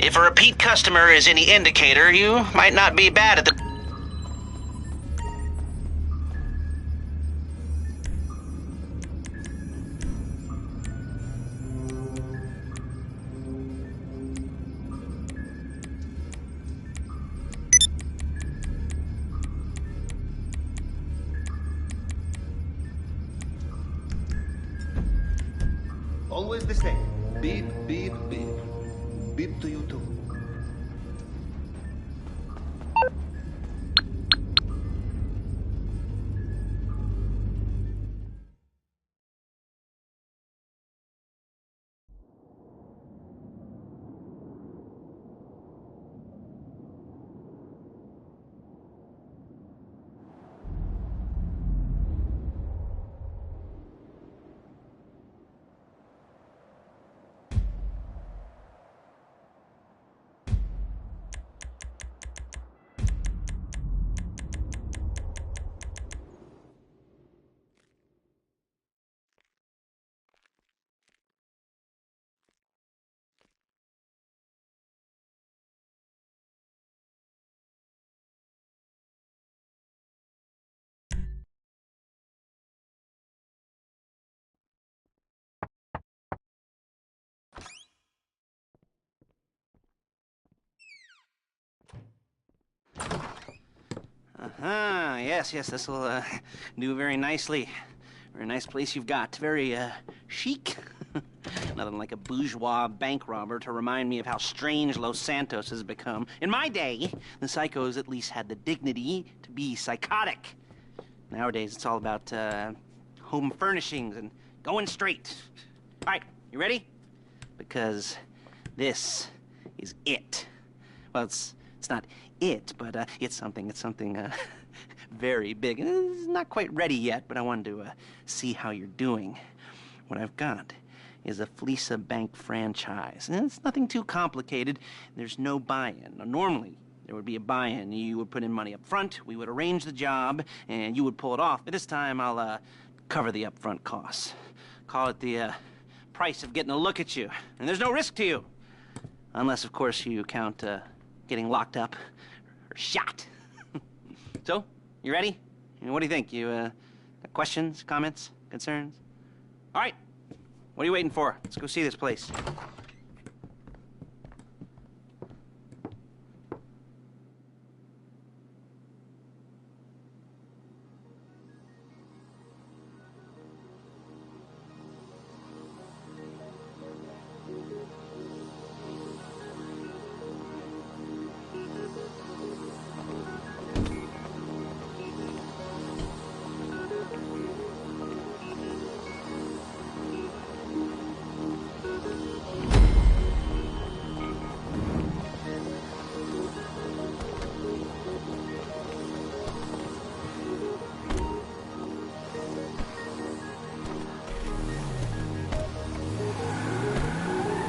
If a repeat customer is any indicator, you might not be bad at the... Always the same. Beep, beep, beep. Beep to you too. Yes, this will do very nicely. Very nice place you've got. Very chic. Nothing like a bourgeois bank robber to remind me of how strange Los Santos has become. In my day, the psychos at least had the dignity to be psychotic. Nowadays, it's all about home furnishings and going straight. All right, you ready? Because this is it. Well, it's not it, but it's something very big. It's not quite ready yet, but I wanted to see how you're doing. What I've got is a Fleesa Bank franchise. And it's nothing too complicated. There's no buy-in. Now, normally, there would be a buy-in. You would put in money up front, we would arrange the job, and you would pull it off. But this time, I'll cover the upfront costs. Call it the price of getting a look at you. And there's no risk to you. Unless, of course, you count getting locked up or shot. So, you ready? What do you think? You got questions, comments, concerns? All right. What are you waiting for? Let's go see this place.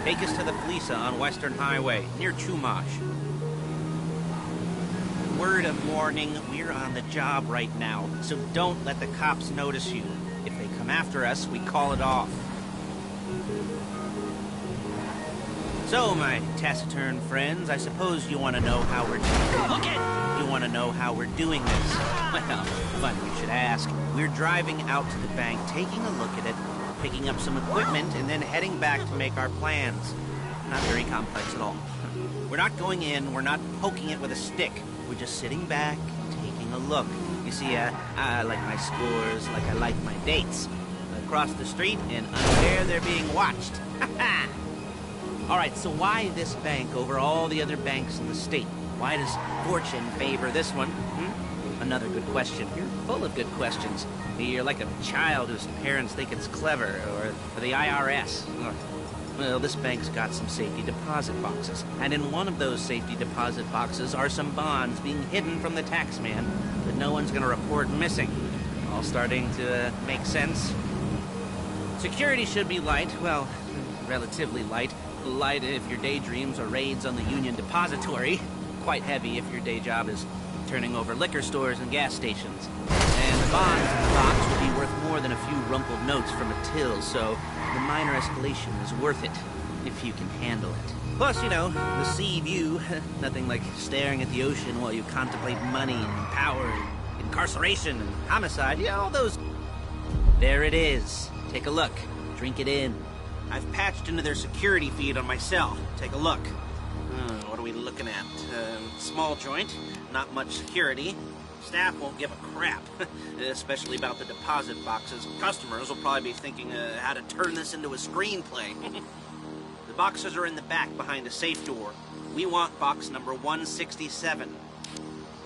Take us to the Fleesa on Western Highway, near Chumash. Word of warning, we're on the job right now, so don't let the cops notice you. If they come after us, we call it off. So, my taciturn friends, I suppose you want to know how we're doing. Look it! You want to know how we're doing this? Well, funny you should ask. We're driving out to the bank, taking a look at it, picking up some equipment, and then heading back to make our plans. Not very complex at all. We're not going in, we're not poking it with a stick. We're just sitting back, taking a look. You see, I like my scores like I like my dates. Across the street and unaware they're being watched. All right, so why this bank over all the other banks in the state? Why does fortune favor this one? Another good question. You're full of good questions. You're like a child whose parents think it's clever, or the IRS. Well, this bank's got some safety deposit boxes, and in one of those safety deposit boxes are some bonds being hidden from the tax man that no one's gonna report missing. All starting to make sense? Security should be light, well, relatively light. Light if your daydreams are raids on the Union Depository. Quite heavy if your day job is turning over liquor stores and gas stations. And the bonds in the box will be worth more than a few rumpled notes from a till, so the minor escalation is worth it, if you can handle it. Plus, you know, the sea view. Nothing like staring at the ocean while you contemplate money and power and incarceration and homicide. Yeah, all those... There it is. Take a look. Drink it in. I've patched into their security feed on my cell. Take a look. What are we looking at? Small joint, not much security. Staff won't give a crap, especially about the deposit boxes. Customers will probably be thinking how to turn this into a screenplay. The boxes are in the back behind a safe door. We want box number 167.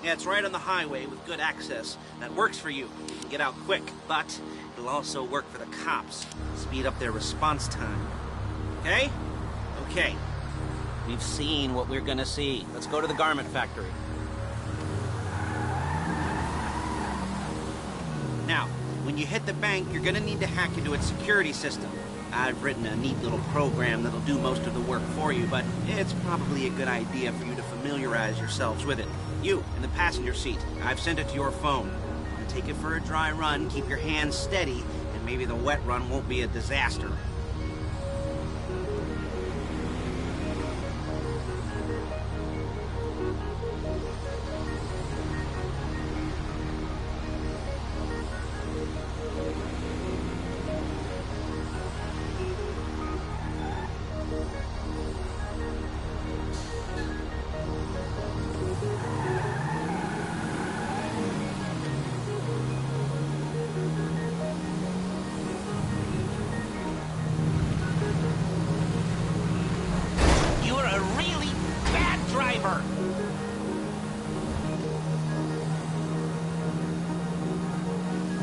Yeah, it's right on the highway with good access. That works for you. You can get out quick, but it'll also work for the cops. Speed up their response time. Okay? Okay. We've seen what we're gonna see. Let's go to the garment factory. Now, when you hit the bank, you're gonna need to hack into its security system. I've written a neat little program that'll do most of the work for you, but it's probably a good idea for you to familiarize yourselves with it. You, in the passenger seat, I've sent it to your phone. Take it for a dry run, keep your hands steady, and maybe the wet run won't be a disaster.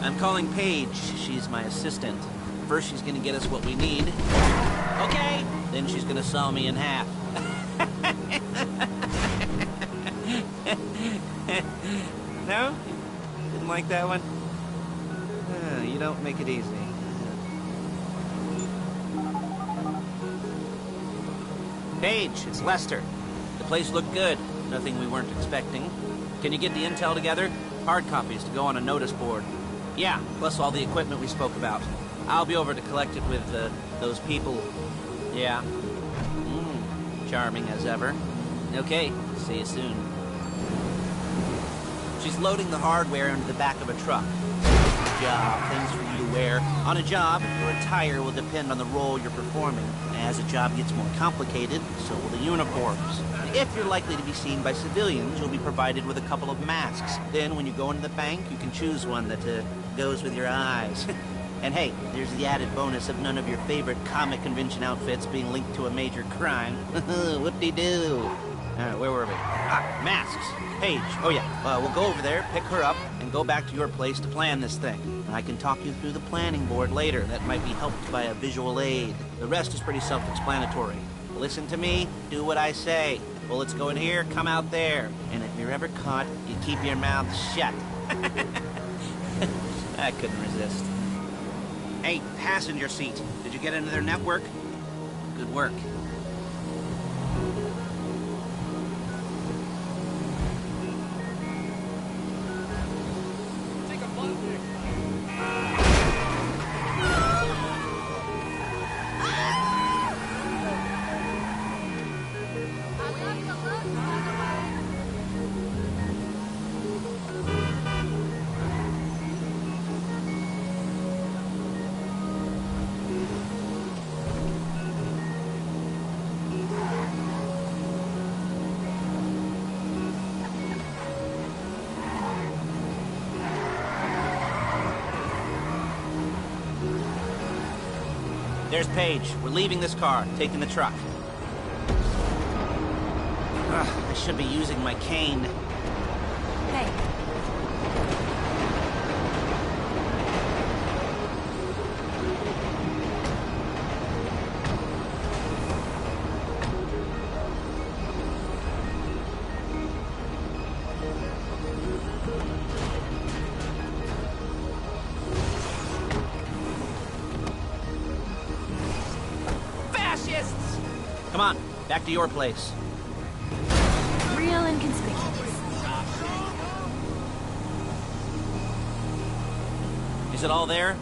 I'm calling Paige. She's my assistant. First, she's gonna get us what we need. Okay. Then she's gonna saw me in half. No? Didn't like that one? You don't make it easy. Paige, it's Lester. The place looked good. Nothing we weren't expecting. Can you get the intel together? Hard copies to go on a notice board. Yeah, plus all the equipment we spoke about. I'll be over to collect it with, those people. Yeah. Charming as ever. Okay, see you soon. She's loading the hardware into the back of a truck. Job, things for you to wear. On a job, your attire will depend on the role you're performing. As a job gets more complicated, so will the uniforms. If you're likely to be seen by civilians, you'll be provided with a couple of masks. Then, when you go into the bank, you can choose one that goes with your eyes. And hey, there's the added bonus of none of your favorite comic convention outfits being linked to a major crime. Whoop-de-doo. Alright, where were we? Masks. Paige. Oh yeah, we'll go over there, pick her up, and go back to your place to plan this thing. And I can talk you through the planning board later. That might be helped by a visual aid. The rest is pretty self-explanatory. Listen to me, do what I say. Bullets go in here, come out there. And if you're ever caught, you keep your mouth shut. I couldn't resist. Hey, passenger seat. Did you get into their network? Good work. There's Paige. We're leaving this car, taking the truck. I should be using my cane. Hey. Come on, back to your place. Real inconspicuous. Is it all there?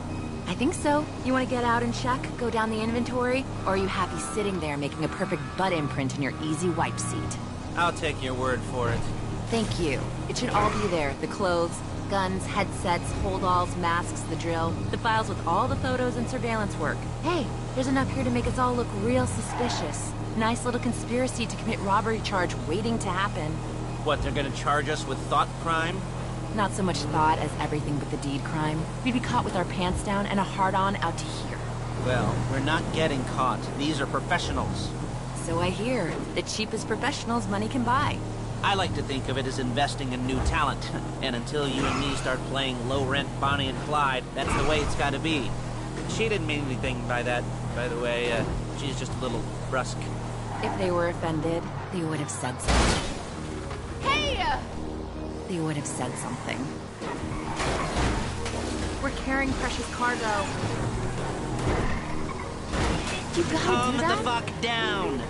I think so. You want to get out and check, go down the inventory, or are you happy sitting there making a perfect butt imprint in your easy wipe seat? I'll take your word for it. Thank you. It should all be there. The clothes, guns, headsets, holdalls, masks, the drill, the files with all the photos and surveillance work. Hey, there's enough here to make us all look real suspicious. Nice little conspiracy to commit robbery charge waiting to happen. What, they're gonna charge us with thought crime? Not so much thought as everything but the deed crime. We'd be caught with our pants down and a hard-on out to here. Well, we're not getting caught. These are professionals. So I hear. The cheapest professionals money can buy. I like to think of it as investing in new talent. And until you and me start playing low-rent Bonnie and Clyde, that's the way it's gotta be. She didn't mean anything by that, by the way. She's just a little brusque. If they were offended, they would have said something. Hey! They would have said something. We're carrying precious cargo. You gotta Calm do the that? fuck down!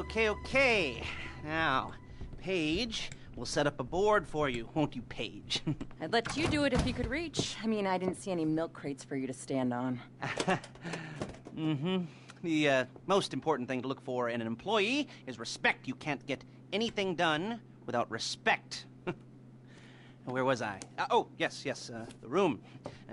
Okay. Now, Paige, we'll set up a board for you, won't you, Paige? I'd let you do it if you could reach. I mean, I didn't see any milk crates for you to stand on. The most important thing to look for in an employee is respect. You can't get anything done without respect. Where was I? Yes, the room.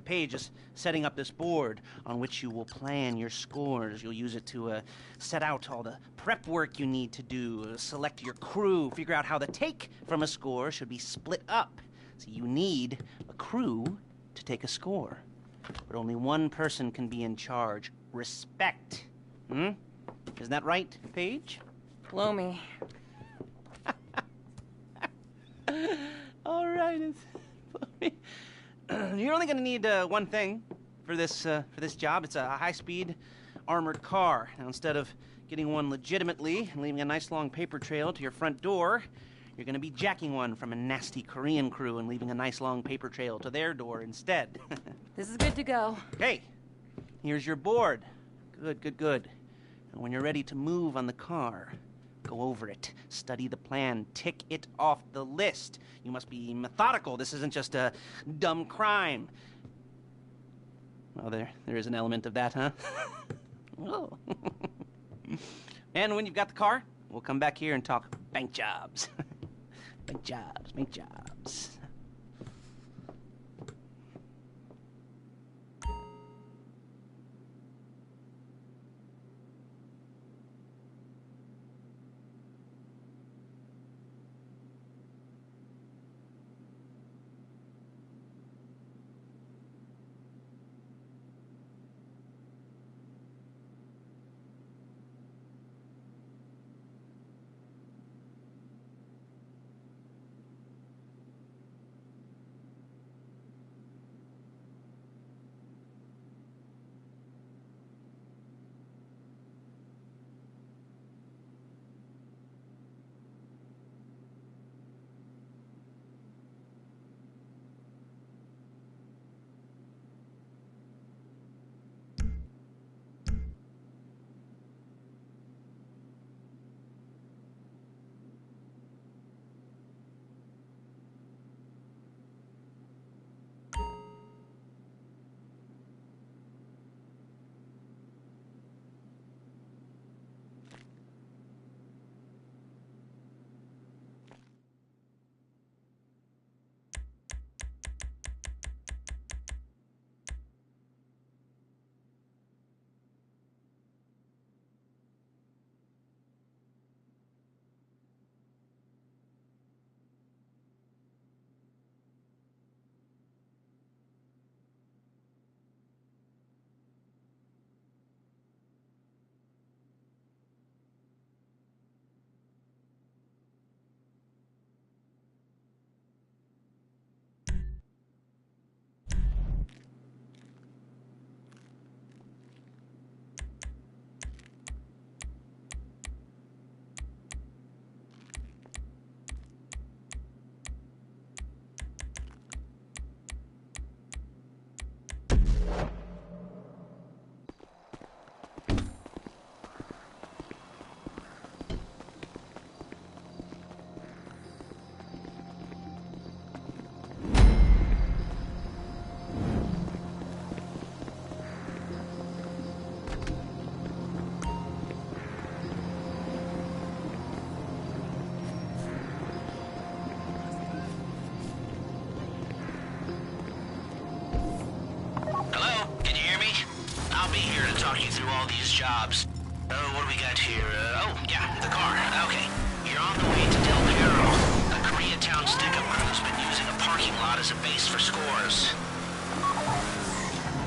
Paige is setting up this board on which you will plan your scores. You'll use it to set out all the prep work you need to do, select your crew, figure out how the take from a score should be split up. So you need a crew to take a score. But only one person can be in charge. Respect. Isn't that right, Paige? Blow me. All right. You're only going to need one thing for this job. It's a high-speed armored car. Now, instead of getting one legitimately and leaving a nice long paper trail to your front door, you're going to be jacking one from a nasty Korean crew and leaving a nice long paper trail to their door instead. This is good to go. Hey, here's your board. Good. And when you're ready to move on the car, go over it, study the plan, tick it off the list. You must be methodical. This isn't just a dumb crime. Well, there is an element of that, huh? Oh. And when you've got the car, we'll come back here and talk bank jobs. Bank jobs. talk you through all these jobs. Oh, what do we got here? Oh, yeah, the car. Okay. You're on the way to Del Perro. A Koreatown stick-up crew's been using a parking lot as a base for scores.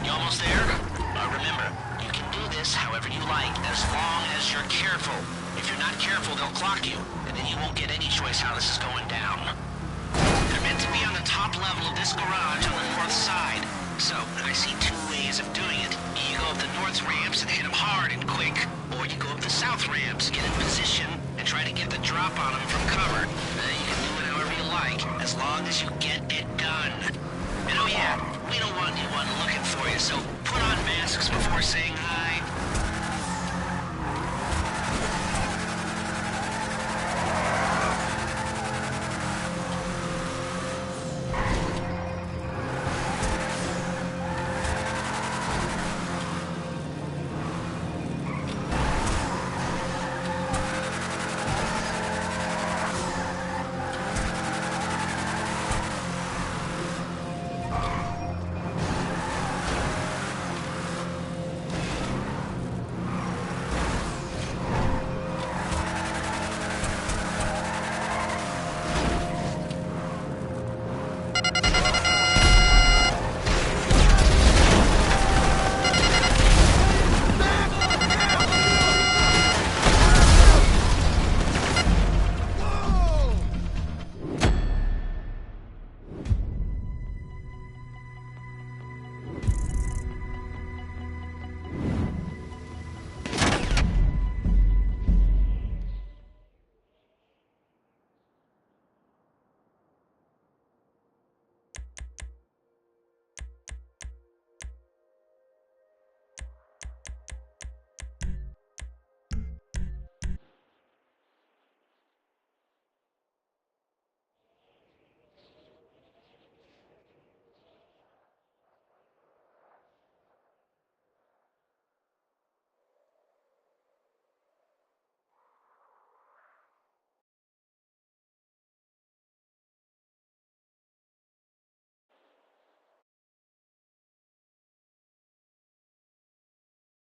You almost there? Remember, you can do this however you like, as long as you're careful. If you're not careful, they'll clock you, and then you won't get any choice how this is going down. They're meant to be on the top level of this garage on the north side. So, I see two ways of doing it. You go up the north ramps and hit them hard and quick, or you go up the south ramps, get in position, and try to get the drop on them from cover. You can do it however you like, as long as you get it done. And oh yeah, we don't want anyone looking for you, so put on masks before saying hi.